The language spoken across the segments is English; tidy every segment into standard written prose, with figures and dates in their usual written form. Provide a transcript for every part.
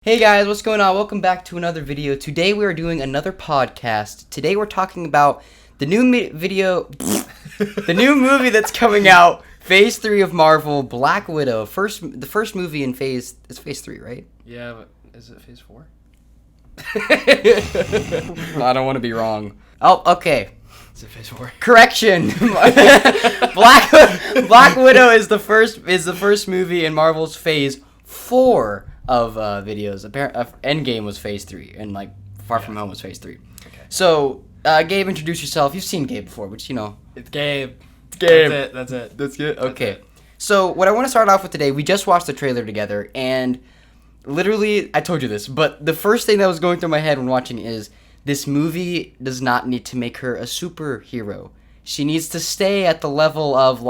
Hey guys, what's going on? Welcome back to another video. Today we are doing another podcast. Today we're talking about the new the new movie that's coming out, Phase 3 of Marvel, Black Widow. The first movie in Phase, it's Phase 3, right? Yeah, but is it Phase 4? I don't want to be wrong. Oh, okay. Is it Phase 4? Correction. Black Widow is the first movie in Marvel's Phase 4 of videos. Endgame was Phase 3, and Far From Home was Phase 3. Okay. So, Gabe, introduce yourself. You've seen Gabe before, but you know. It's Gabe. It's Gabe. That's it. That's good. Okay. So, what I want to start off with today, we just watched the trailer together, and literally, I told you this, but the first thing that was going through my head when watching is, this movie does not need to make her a superhero. She needs to stay at the level of,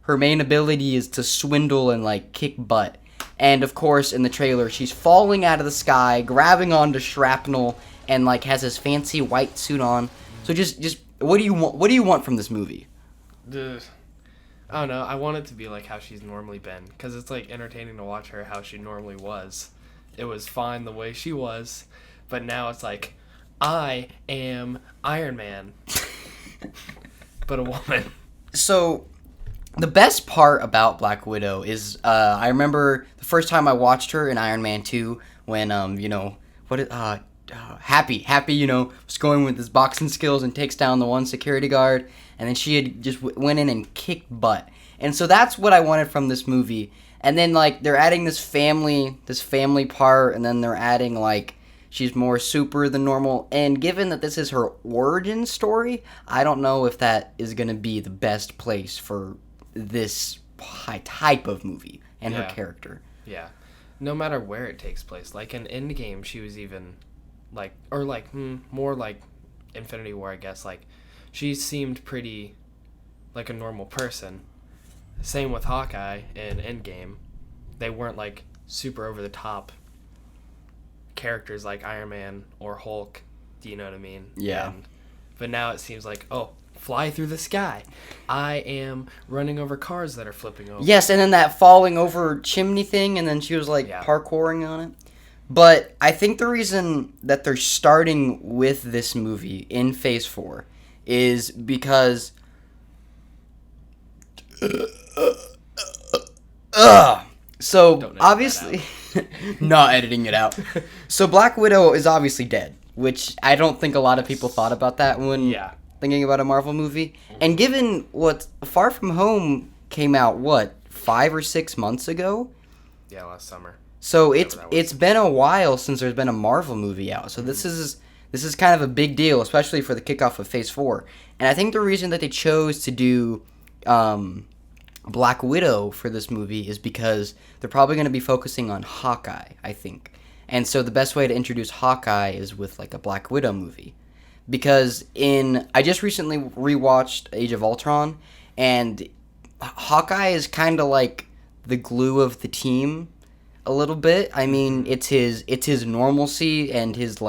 her main ability is to swindle and, kick butt. And, of course, in the trailer, she's falling out of the sky, grabbing onto shrapnel, and, has this fancy white suit on. So just what do you want? What do you want from this movie? I don't know. I want it to be like how she's normally been, because it's, entertaining to watch her how she normally was. It was fine the way she was, but now it's like, I am Iron Man, but a woman. So, the best part about Black Widow is, I remember the first time I watched her in Iron Man 2 when, Happy, was going with his boxing skills and takes down the one security guard, and then she had just went in and kicked butt. And so that's what I wanted from this movie. And then, they're adding this family part, and then they're adding, she's more super than normal. And given that this is her origin story, I don't know if that is going to be the best place for this type of movie and her character. Yeah. No matter where it takes place. Like in Endgame, she was even more like Infinity War, I guess. She seemed pretty like a normal person. Same with Hawkeye in Endgame. They weren't super over the top characters like Iron Man or Hulk. Do you know what I mean? Yeah. But now it seems like, fly through the sky. I am running over cars that are flipping over. Yes, and then that falling over chimney thing, and then she was parkouring on it. But I think the reason that they're starting with this movie in Phase 4 is because so obviously not editing it out. So Black Widow is obviously dead, which I don't think a lot of people thought about that when thinking about a Marvel movie. And given what Far From Home came out, 5 or 6 months ago? Yeah, last summer. So it's been a while since there's been a Marvel movie out. So this is kind of a big deal, especially for the kickoff of Phase 4. And I think the reason that they chose to do Black Widow for this movie is because they're probably going to be focusing on Hawkeye, I think. And so the best way to introduce Hawkeye is with a Black Widow movie. Because I just recently rewatched Age of Ultron, and Hawkeye is kind of like the glue of the team a little bit. I mean, it's his normalcy and his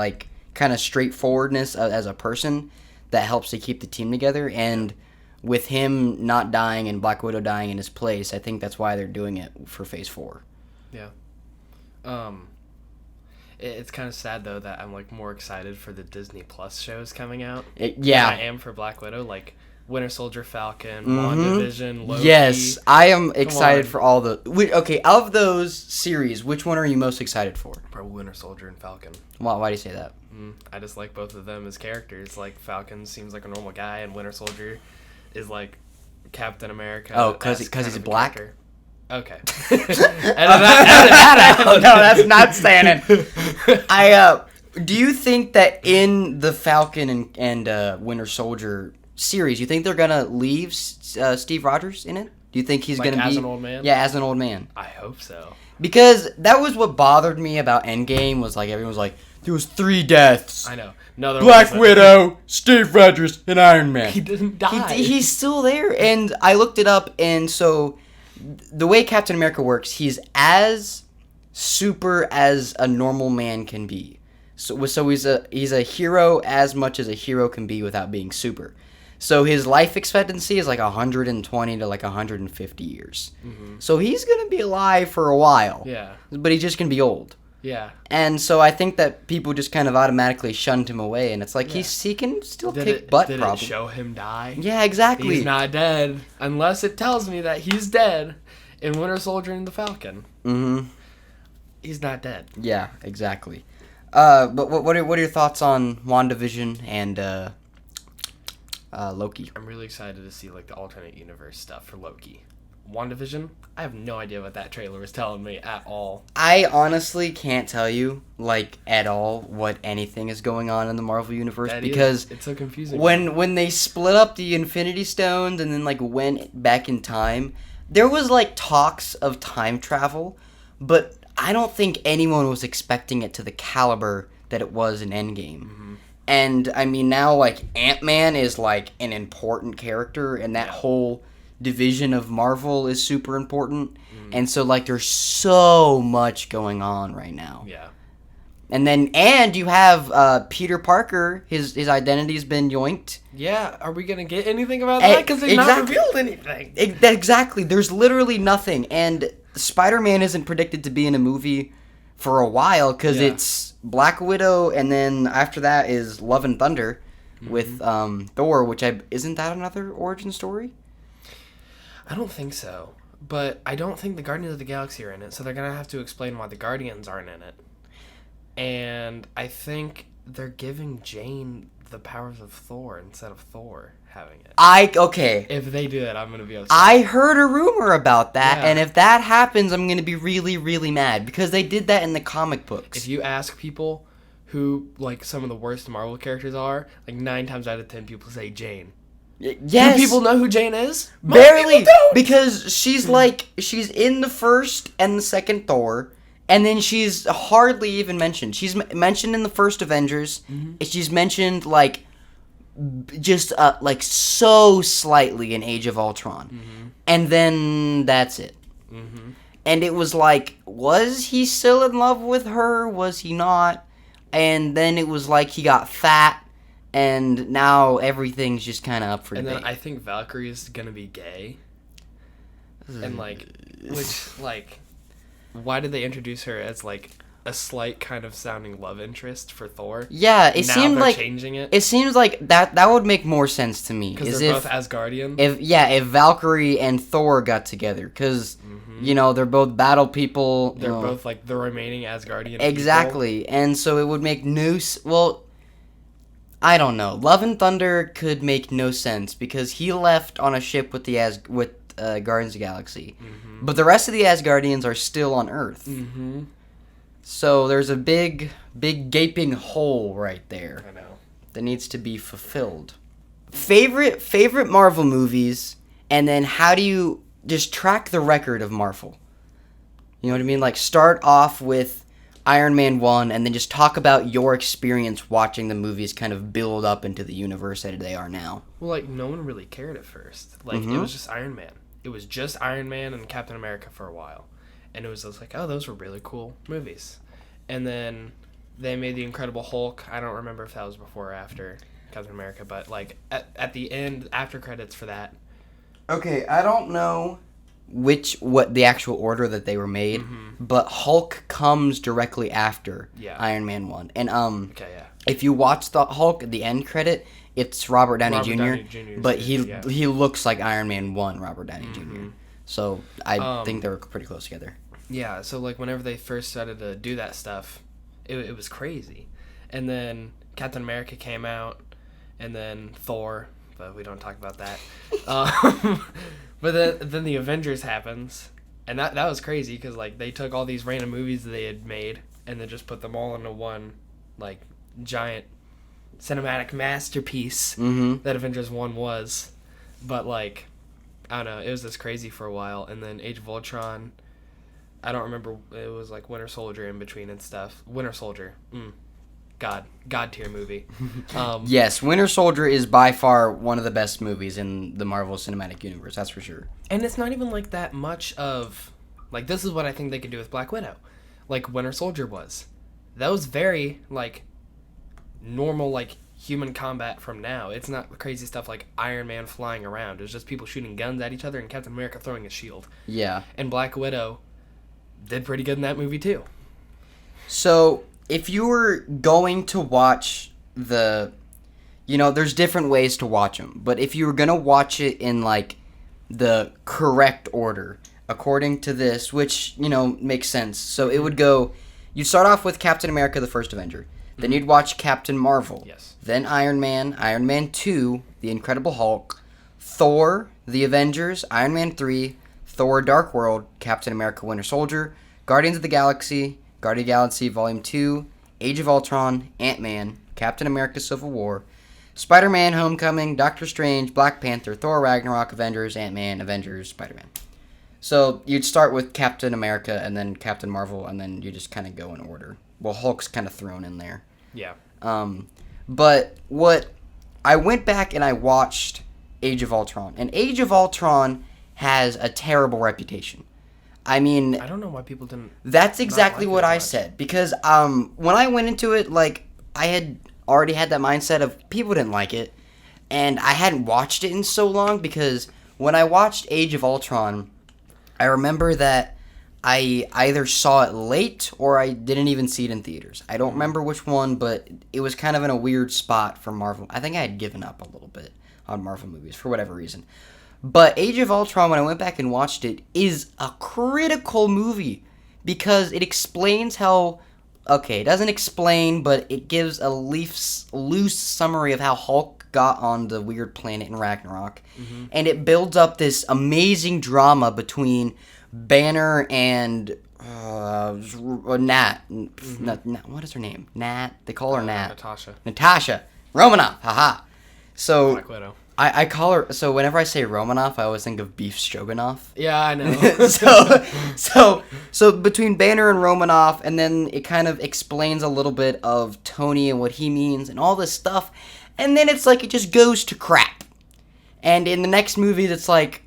kind of straightforwardness as a person that helps to keep the team together. And with him not dying and Black Widow dying in his place, I think that's why they're doing it for Phase 4. Yeah. It's kind of sad, though, that I'm, more excited for the Disney Plus shows coming out. Than I am for Black Widow, Winter Soldier, Falcon, WandaVision, Loki. Yes, I am excited for all the... Okay, of those series, which one are you most excited for? Probably Winter Soldier and Falcon. Why do you say that? I just like both of them as characters. Falcon seems like a normal guy, and Winter Soldier is Captain America. Oh, because he's black? Character. Okay. Edit that out. No, that's not saying it. Do you think that in the Falcon and Winter Soldier series, you think they're gonna leave Steve Rogers in it? Do you think he's gonna be as an old man? Yeah, as an old man. I hope so. Because that was what bothered me about Endgame was everyone was like, there was 3 deaths. I know. No, there Black wasn't. Widow, Steve Rogers, and Iron Man. He didn't die. He's still there, and I looked it up, and so the way Captain America works, he's as super as a normal man can be. So he's a hero as much as a hero can be without being super. So his life expectancy is 120 to 150 years. Mm-hmm. So he's gonna be alive for a while. Yeah. But he's just gonna be old. Yeah. And so I think that people just kind of automatically shunned him away, and it's like he can still kick butt. Did probably. it show him die? Yeah, exactly. He's not dead unless it tells me that he's dead in Winter Soldier and the Falcon. Mm-hmm. He's not dead. Yeah, exactly. But what are your thoughts on WandaVision and Loki? I'm really excited to see like the alternate universe stuff for Loki. WandaVision, I have no idea what that trailer was telling me at all. I honestly can't tell you, like, at all what anything is going on in the Marvel Universe because it's so confusing. When they split up the Infinity Stones and then, like, went back in time, there was, like, talks of time travel, but I don't think anyone was expecting it to the caliber that it was in Endgame. Mm-hmm. And, I mean, now, like, Ant-Man is, like, an important character, and that whole division of Marvel is super important. And so, like, there's so much going on right now. Yeah. And you have Peter Parker, his identity's been yoinked. Yeah, are we going to get anything about that? Because they've not revealed anything. Exactly, there's literally nothing. And Spider-Man isn't predicted to be in a movie for a while because it's Black Widow, and then after that is Love and Thunder with Thor, which isn't that another origin story? I don't think so. But I don't think the Guardians of the Galaxy are in it, so they're going to have to explain why the Guardians aren't in it. And I think they're giving Jane the powers of Thor instead of Thor having it. Okay. If they do that, I'm going to be upset. I heard a rumor about that, Yeah. and if that happens, I'm going to be really, really mad, because they did that in the comic books. If you ask people who, like, some of the worst Marvel characters are, like, 9 times out of 10 people say Jane. Yes. Do people know who Jane is? Most Barely, people don't. because she's in the first and the second Thor, and then she's hardly even mentioned. She's mentioned in the first Avengers. She's mentioned like so slightly in Age of Ultron, and then that's it. And it was like, was he still in love with her? Was he not? And then it was like he got fat. And now everything's just kind of up for debate. And then I think Valkyrie is going to be gay. And, like, why did they introduce her as, like, a slight kind of sounding love interest for Thor? Yeah, it now seemed they're like changing it. It seems like that would make more sense to me. Because they're both Asgardian. If Valkyrie and Thor got together, because they're both battle people. They're both like the remaining Asgardian. Exactly, people. And so it would make I don't know. Love and Thunder could make no sense because he left on a ship with Guardians of the Galaxy, but the rest of the Asgardians are still on Earth. So there's a big gaping hole right there. I know. That needs to be fulfilled. Favorite Marvel movies, and then how do you just track the record of Marvel? You know what I mean? Like, start off with Iron Man 1, and then just talk about your experience watching the movies kind of build up into the universe that they are now. Well, like, no one really cared at first. Like, it was just Iron Man. It was just Iron Man and Captain America for a while. And it was just like, oh, those were really cool movies. And then they made The Incredible Hulk. I don't remember if that was before or after Captain America, but, like, at the end, after credits for that. Okay, I don't know what the actual order that they were made, but Hulk comes directly after Iron Man 1. And if you watch the Hulk, the end credit, it's Robert Downey Jr., but he looks like Iron Man 1 Robert Downey Jr. So I think they were pretty close together. Yeah, so like whenever they first started to do that stuff, it was crazy. And then Captain America came out, and then Thor, but we don't talk about that. But then the Avengers happens, and that was crazy because like they took all these random movies that they had made and then just put them all into one like giant cinematic masterpiece that Avengers 1 was. But like, I don't know, it was just crazy for a while. And then Age of Ultron, I don't remember, it was like Winter Soldier in between and stuff. Winter Soldier, God tier movie. Yes, Winter Soldier is by far one of the best movies in the Marvel Cinematic Universe, that's for sure. And it's not even like that much of, like, this is what I think they could do with Black Widow. Like Winter Soldier was. That was very, like, normal, like, human combat from now. It's not crazy stuff like Iron Man flying around. It was just people shooting guns at each other and Captain America throwing a shield. Yeah. And Black Widow did pretty good in that movie, too. So, if you were going to watch there's different ways to watch them, but if you were going to watch it in, like, the correct order, according to this, which, makes sense. So, it would go, you'd start off with Captain America, the First Avenger. Then you'd watch Captain Marvel. Yes. Then Iron Man, Iron Man 2, The Incredible Hulk, Thor, The Avengers, Iron Man 3, Thor Dark World, Captain America Winter Soldier, Guardians of the Galaxy, Guardians of the Galaxy Volume 2, Age of Ultron, Ant-Man, Captain America Civil War, Spider-Man Homecoming, Doctor Strange, Black Panther, Thor Ragnarok, Avengers, Ant-Man, Avengers, Spider-Man. So you'd start with Captain America and then Captain Marvel, and then you just kind of go in order. Well, Hulk's kind of thrown in there. Yeah. But what I went back and I watched Age of Ultron, and Age of Ultron has a terrible reputation. I mean, I don't know why people didn't. That's exactly like what it I much. said, because when I went into it, like, I had already had that mindset of people didn't like it, and I hadn't watched it in so long, because when I watched Age of Ultron, I remember that I either saw it late or I didn't even see it in theaters. I don't remember which one, but it was kind of in a weird spot for Marvel. I think I had given up a little bit on Marvel movies for whatever reason. But Age of Ultron, when I went back and watched it, is a critical movie because it explains how... Okay, it doesn't explain, but it gives a loose summary of how Hulk got on the weird planet in Ragnarok. Mm-hmm. And it builds up this amazing drama between Banner and Nat. Mm-hmm. What is her name? Nat. They call her Nat. Natasha. Romanoff. Haha. So Black Widow. I call her. So whenever I say Romanoff, I always think of beef stroganoff. Yeah, I know. so between Banner and Romanoff, and then it kind of explains a little bit of Tony and what he means and all this stuff, and then it's like it just goes to crap. And in the next movie, it's like,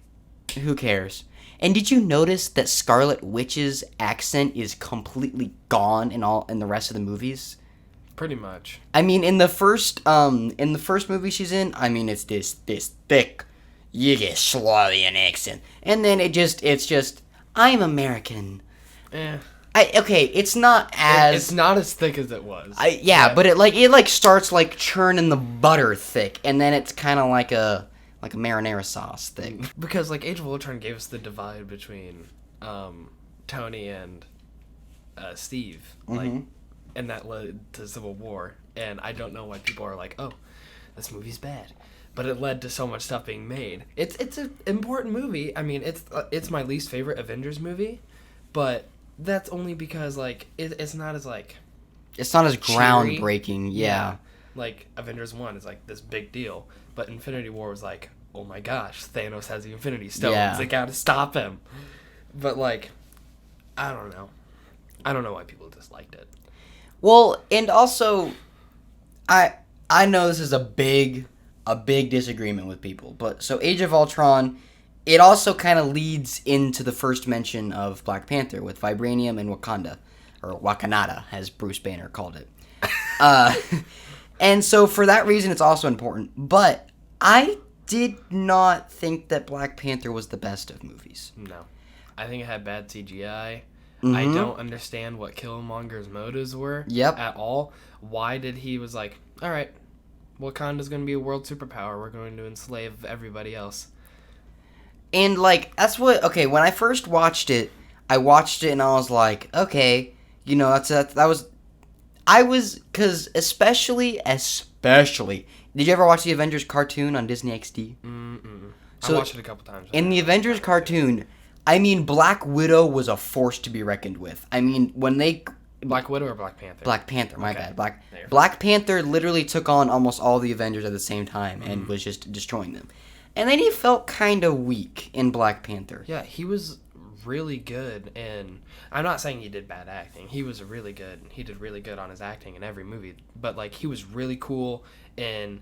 who cares? And did you notice that Scarlet Witch's accent is completely gone in the rest of the movies? Pretty much. I mean, in the first movie she's in, I mean, it's this thick Yugoslavian accent, and then it's just I'm American. Okay, it's not as it's not as thick as it was. But it starts like churning the butter thick, and then it's kind of like a marinara sauce thick. Because like Age of Ultron gave us the divide between Tony and Steve, like. Mm-hmm. And that led to Civil War. And I don't know why people are like, oh, this movie's bad. But it led to so much stuff being made. It's an important movie. I mean, it's my least favorite Avengers movie. But that's only because, like, it's not as, like... It's not as cheery. groundbreaking, yeah. Like, Avengers 1 is, like, this big deal. But Infinity War was like, oh my gosh, Thanos has the Infinity Stones. Yeah. They gotta stop him. But, like, I don't know. I don't know why people disliked it. Well, and also, I know this is a big disagreement with people, but so Age of Ultron, it also kind of leads into the first mention of Black Panther with Vibranium and Wakanda, or Wakanada, as Bruce Banner called it. And so for that reason, it's also important. But I did not think that Black Panther was the best of movies. No, I think it had bad CGI. Mm-hmm. I don't understand what Killmonger's motives were at all. Why did he was like, all right, Wakanda's going to be a world superpower. We're going to enslave everybody else. And, like, that's what... Okay, when I first watched it, I watched it and I was like, okay, I was... Because especially... Did you ever watch the Avengers cartoon on Disney XD? Mm-mm. So, I watched it a couple times. In the Avengers cartoon... I mean, Black Widow was a force to be reckoned with. I mean, when they... Black Widow or Black Panther? Black Panther, my bad. Black Panther literally took on almost all the Avengers at the same time and was just destroying them. And then he felt kind of weak in Black Panther. Yeah, he was really good in... I'm not saying he did bad acting. He was really good. He did really good on his acting in every movie. But, like, he was really cool in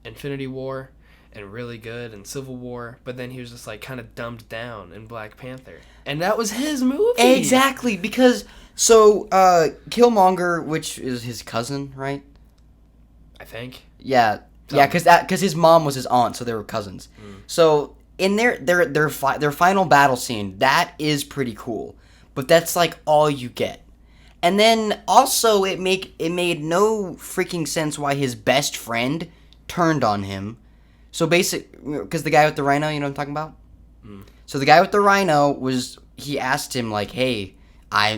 Infinity War... and really good in Civil War, but then he was just, like, kind of dumbed down in Black Panther. And that was his movie! Exactly, because, so, Killmonger, which is his cousin, right? I think. Yeah, because his mom was his aunt, so they were cousins. So, in their final battle scene, that is pretty cool, but that's, like, all you get. And then also it made no freaking sense why his best friend turned on him. So because the guy with the rhino, you know what I'm talking about? So the guy with the rhino he asked him like, "Hey,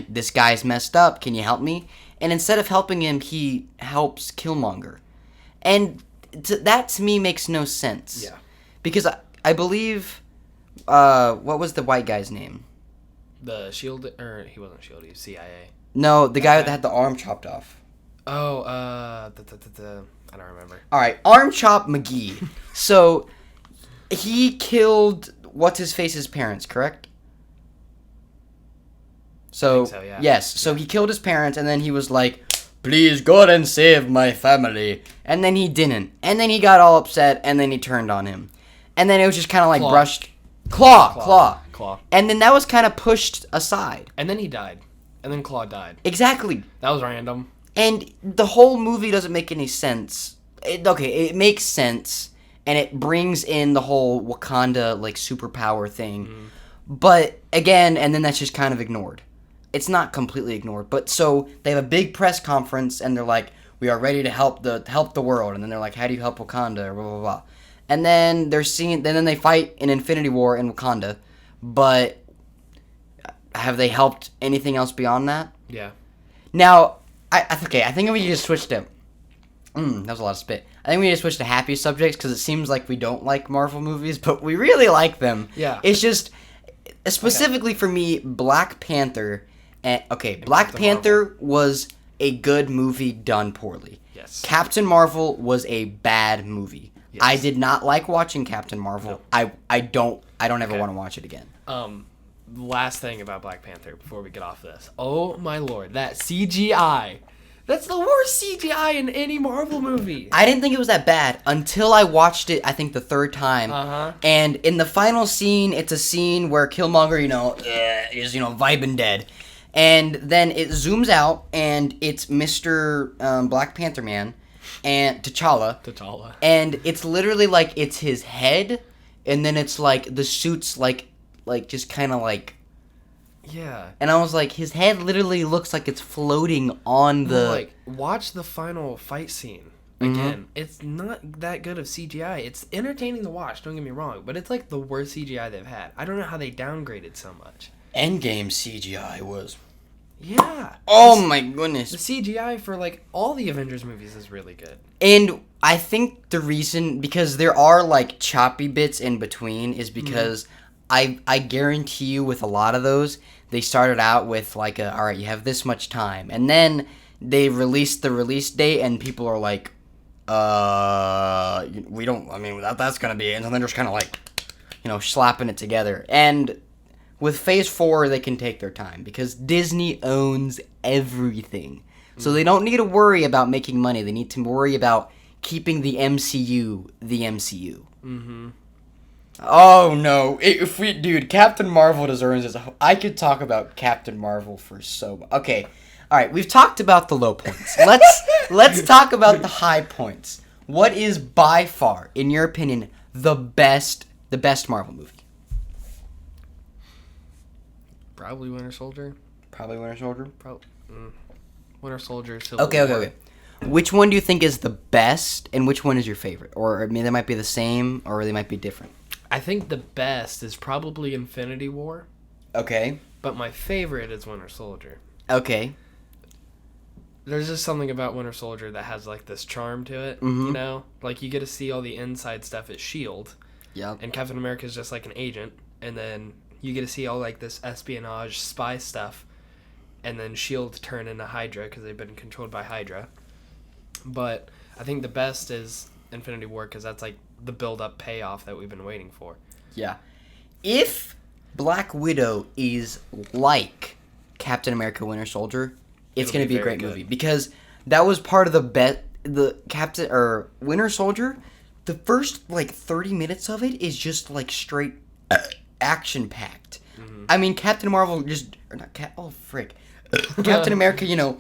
this guy's messed up. Can you help me?" And instead of helping him, he helps Killmonger. And that to me makes no sense. Yeah. Because I believe what was the white guy's name? The Shield, or he wasn't Shield, he was CIA. No, the guy that had the arm chopped off. Oh, I don't remember. All right, Arm Chop McGee. So he killed what's his face's parents, correct? So, I think so, yeah. Yes. So he killed his parents, and then he was like, "Please God and save my family," and then he didn't, and then he got all upset, and then he turned on him, and then it was just kind of like brushed. Claw. And then that was kind of pushed aside. And then he died. And then Claw died. Exactly. That was random. And the whole movie doesn't make any sense. It makes sense, and it brings in the whole Wakanda, like, superpower thing. Mm-hmm. But, again, and then that's just kind of ignored. It's not completely ignored. But, so, they have a big press conference, and they're like, "We are ready to help the world." And then they're like, "How do you help Wakanda?" Or blah, blah, blah. And then then they fight in Infinity War in Wakanda. But have they helped anything else beyond that? Yeah. Now, I think we just switched to... that was a lot of spit. I think we need to switch to happy subjects, because it seems like we don't like Marvel movies, but we really like them. Yeah. It's just, specifically for me, Black Panther... Black Panther was a good movie done poorly. Yes. Captain Marvel was a bad movie. Yes. I did not like watching Captain Marvel. No. I don't ever want to watch it again. Last thing about Black Panther before we get off this. Oh my lord, that CGI. That's the worst CGI in any Marvel movie. I didn't think it was that bad until I watched it, I think, the third time. Uh-huh. And in the final scene, it's a scene where Killmonger, is, vibing dead. And then it zooms out, and it's Mr. Black Panther Man and T'Challa. And it's literally like it's his head, and then it's like the suit's like just kind of like... Yeah. And I was like, his head literally looks like it's floating on the... watch the final fight scene again. It's not that good of CGI. It's entertaining to watch, don't get me wrong, but it's like the worst CGI they've had. I don't know how they downgraded so much. Endgame CGI was... Yeah. Oh my goodness. The CGI for like all the Avengers movies is really good. And I think the reason, because there are like choppy bits in between, is because I guarantee you with a lot of those, they started out with like all right, you have this much time. And then they released the release date and people are like, we don't, that's going to be it. And then they're just kind of like, slapping it together. And with Phase 4, they can take their time because Disney owns everything. So they don't need to worry about making money. They need to worry about keeping the MCU the MCU. Mm-hmm. Oh, no. Dude, Captain Marvel deserves this. I could talk about Captain Marvel for so... Okay. All right, we've talked about the low points. Let's talk about the high points. What is by far, in your opinion, the best Marvel movie? Probably Winter Soldier. Winter Soldier, Civil War. Okay. Which one do you think is the best, and which one is your favorite? Or they might be the same, or they might be different. I think the best is probably Infinity War. Okay. But my favorite is Winter Soldier. Okay. There's just something about Winter Soldier that has like this charm to it, Like you get to see all the inside stuff at S.H.I.E.L.D. Yep. And Captain America is just like an agent, and then you get to see all like this espionage spy stuff, and then S.H.I.E.L.D. turn into Hydra because they've been controlled by Hydra. But I think the best is Infinity War because that's like the build-up payoff that we've been waiting for. Yeah. If Black Widow is like Captain America Winter Soldier, it's going to be a great movie because that was part of the Winter Soldier. The first like 30 minutes of it is just like straight action packed. Mm-hmm. Captain Marvel Captain America,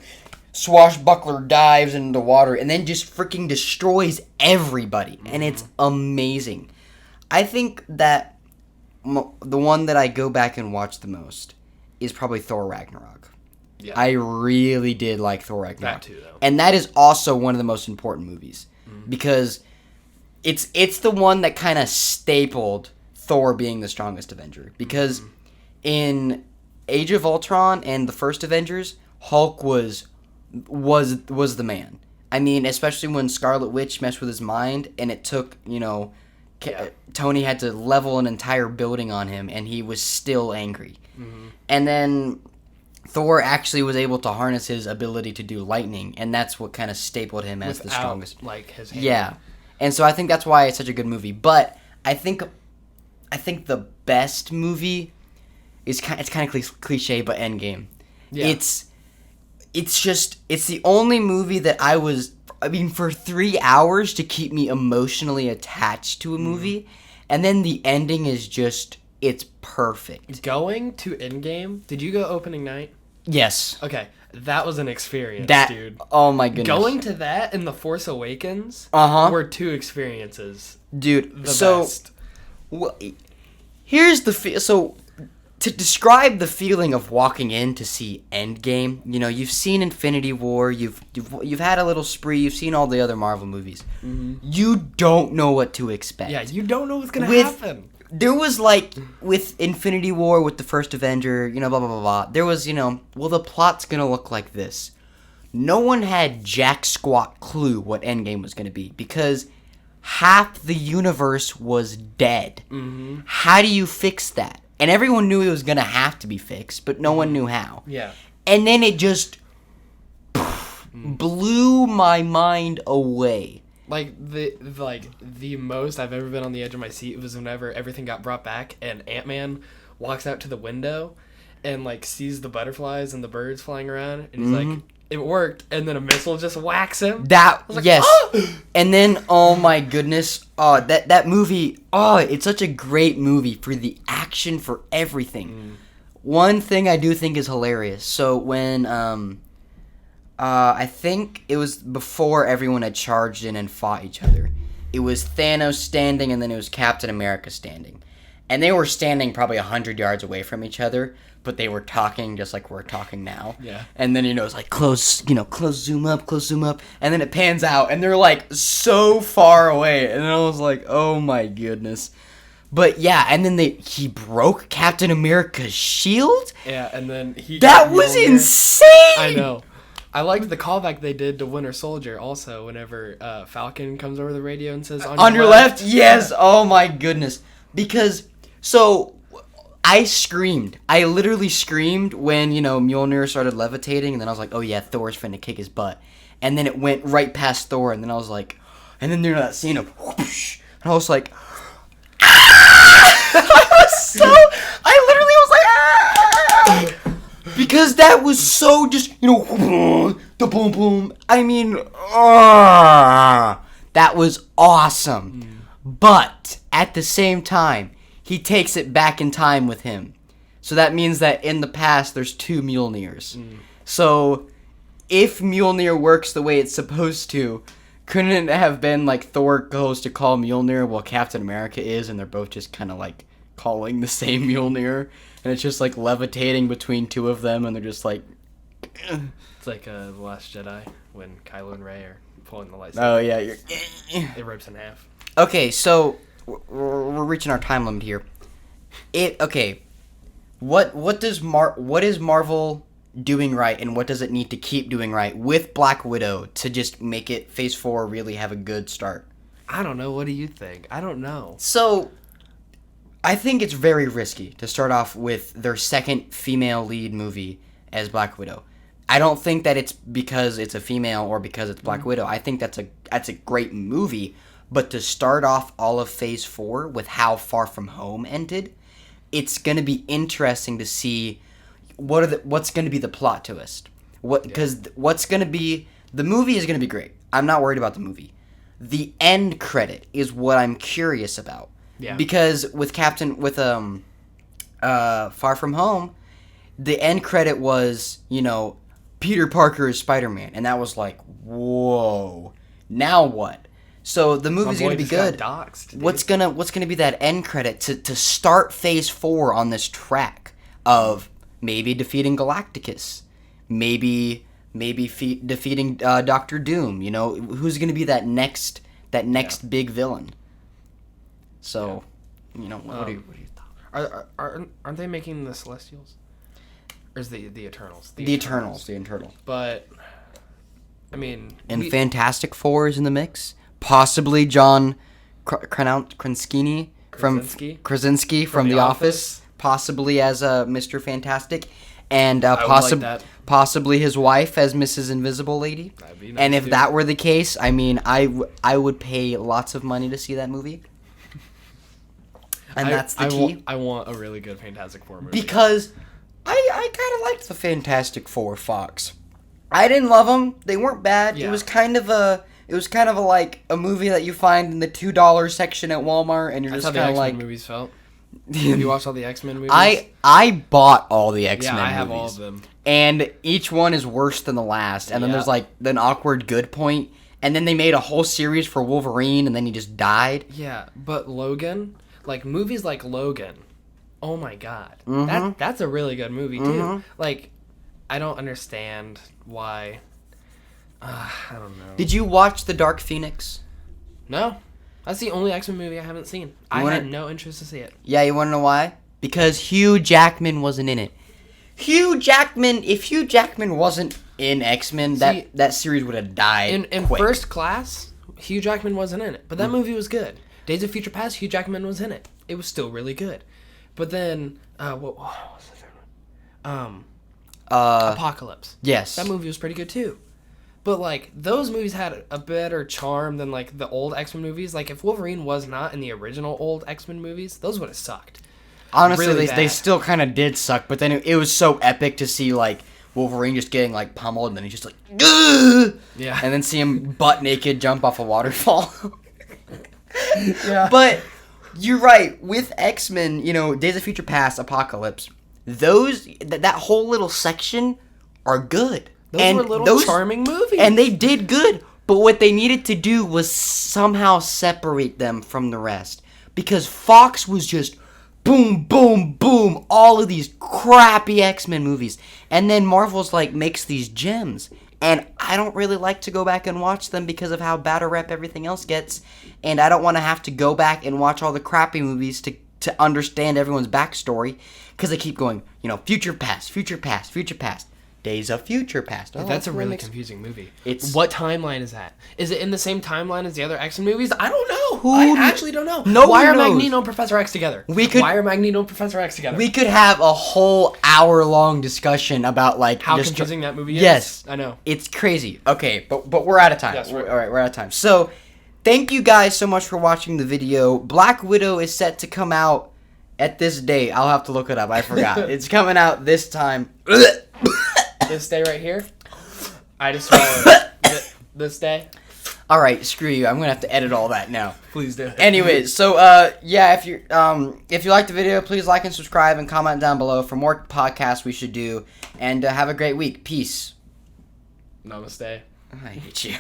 swashbuckler dives into the water and then just freaking destroys everybody, and it's amazing. I think that the one that I go back and watch the most is probably Thor Ragnarok. Yeah. I really did like Thor Ragnarok. That too, though. And that is also one of the most important movies because it's the one that kind of stapled Thor being the strongest Avenger. Because in Age of Ultron and the first Avengers, Hulk was the man. I mean, especially when Scarlet Witch messed with his mind, and it took, Tony had to level an entire building on him, and he was still angry. And then Thor actually was able to harness his ability to do lightning, and that's what kind of stapled him as the strongest. Like his hand. Yeah, and so I think that's why it's such a good movie. But I think the best movie it's kind of cliche, but Endgame. Yeah. It's the only movie that for 3 hours to keep me emotionally attached to a movie, and then the ending is just, it's perfect. Going to Endgame, did you go opening night? Yes. Okay, that was an experience, dude. Oh my goodness. Going to that and The Force Awakens were two experiences. Dude, Best. Well, here's the to describe the feeling of walking in to see Endgame, you've seen Infinity War, you've had a little spree, you've seen all the other Marvel movies. You don't know what to expect. Yeah, you don't know what's gonna happen. There was with Infinity War, with the first Avenger, blah blah blah blah. There was, well, the plot's gonna look like this. No one had jack squat clue what Endgame was gonna be because half the universe was dead. How do you fix that? And everyone knew it was going to have to be fixed, but no one knew how. Yeah. And then it just blew my mind away. The most I've ever been on the edge of my seat was whenever everything got brought back and Ant-Man walks out to the window and sees the butterflies and the birds flying around and he's like, it worked, and then a missile just whacks him. Yes. Oh! And then, oh my goodness, that movie, it's such a great movie for the action, for everything. One thing I do think is hilarious. So when, I think it was before everyone had charged in and fought each other. It was Thanos standing, and then it was Captain America standing. And they were standing probably 100 yards away from each other, but they were talking just like we're talking now. Yeah. And then, it's close, zoom up, and then it pans out, and they're so far away, and I was like, oh my goodness. But yeah, and then he broke Captain America's shield? Yeah, and then that was insane! I know. I liked the callback they did to Winter Soldier also, whenever Falcon comes over the radio and says, on your left? Yes, oh my goodness. Because, I screamed. I literally screamed when, Mjolnir started levitating, and then I was like, oh yeah, Thor's finna kick his butt. And then it went right past Thor, and then I was like, and then there's that scene of whoosh, and I was like, I literally was like, because that was so just, the boom boom. I mean, that was awesome. But at the same time, he takes it back in time with him. So that means that in the past, there's 2 Mjolnirs. So if Mjolnir works the way it's supposed to, couldn't it have been Thor goes to call Mjolnir while Captain America is, and they're both just kind of calling the same Mjolnir, and it's just levitating between 2 of them, and they're just It's like The Last Jedi when Kylo and Rey are pulling the lightsaber. Oh yeah, it rips in half. Okay, so we're reaching our time limit here. What is Marvel doing right, and what does it need to keep doing right with Black Widow to just make it Phase 4 really have a good start? I don't know. What do you think? I don't know. So, I think it's very risky to start off with their second female lead movie as Black Widow. I don't think that it's because it's a female or because it's Black Widow. I think that's a great movie, but to start off all of Phase 4 with how Far From Home ended, it's going to be interesting to see what's going to be the plot twist. Because what's going to be... The movie is going to be great. I'm not worried about the movie. The end credit is what I'm curious about. Yeah. Because with Far From Home, the end credit was, Peter Parker is Spider-Man. And that was like, whoa. Now what? So the movie's going to be good. Doxed, what's gonna be that end credit to start Phase 4 on this track of maybe defeating Galacticus, maybe defeating Doctor Doom. You know, who's going to be that next big villain? So, you know, what do you thought? Aren't they making the Celestials? Or is the Eternals? The Eternals. But I mean, and Fantastic Four is in the mix. Possibly John Krasinski from The Office. Possibly as Mr. Fantastic, and possibly his wife as Mrs. Invisible Lady. That'd be nice, and if dude. that were the case, I mean, I would pay lots of money to see that movie. And that's the key. I want a really good Fantastic Four movie. Because I kind of liked the Fantastic Four, Fox. I didn't love them. They weren't bad. Yeah. It was kind of a like a movie that you find in the $2 section at Walmart, and you're That's just how the kind of X-Men like. movies felt. Have you watched all the X-Men movies? I bought all the X-Men I have movies. all of them. And each one is worse than the last. And then Yeah. there's like an awkward good point. And then they made a whole series for Wolverine, and then he just died. Yeah, but Logan, like movies like Logan, oh my god, Mhm. that's a really good movie too. Mhm. Like, I don't understand why. I don't know. Did you watch The Dark Phoenix? No, that's the only X-Men movie I haven't seen. I wanna- had no interest to see it. Yeah, you want to know why? Because Hugh Jackman wasn't in it. If Hugh Jackman wasn't in X-Men, See, that series would have died In quick. First Class, Hugh Jackman wasn't in it, but that movie was good. Days of Future Past, Hugh Jackman was in it. It was still really good. But then, what was the third one? Apocalypse. Yes. That movie was pretty good too. But like those movies had a better charm than like the old X-Men movies. Like if Wolverine was not in the original old X-Men movies, those would have sucked. Honestly, really they bad. still kind of did suck, but then it was so epic to see like Wolverine just getting like pummeled, and then he's just like, "Ugh!" Yeah. and then see him butt naked jump off a waterfall. Yeah. But you're right, with X-Men, you know, Days of Future Past, Apocalypse, that whole little section are good. Those were little charming movies. And they did good, but what they needed to do was somehow separate them from the rest. Because Fox was just boom, boom, boom, all of these crappy X-Men movies. And then Marvel's like makes these gems. And I don't really like to go back and watch them because of how bad a rep everything else gets. And I don't want to have to go back and watch all the crappy movies to understand everyone's backstory. Because they keep going, you know, future past, future past, future past. Days of Future Past. Oh, that's a really confusing movie. It's- What timeline is that? Is it in the same timeline as the other X-Men movies? I don't know. Who I kn- actually don't know. No Why one are knows. Magneto and Professor X together? Why are Magneto and Professor X together? We could have a whole hour-long discussion about like How confusing that movie is. Yes, I know. It's crazy. Okay, but we're out of time. Yes, All right, we're out of time. So, thank you guys so much for watching the video. Black Widow is set to come out at this date. I'll have to look it up. I forgot. It's coming out this time. This day right here, I just swallowed this day. All right, screw you. I'm gonna have to edit all that now. Please do. Anyways, so yeah, if you liked the video, please like and subscribe and comment down below for more podcasts we should do. And have a great week. Peace. Namaste. I hate you.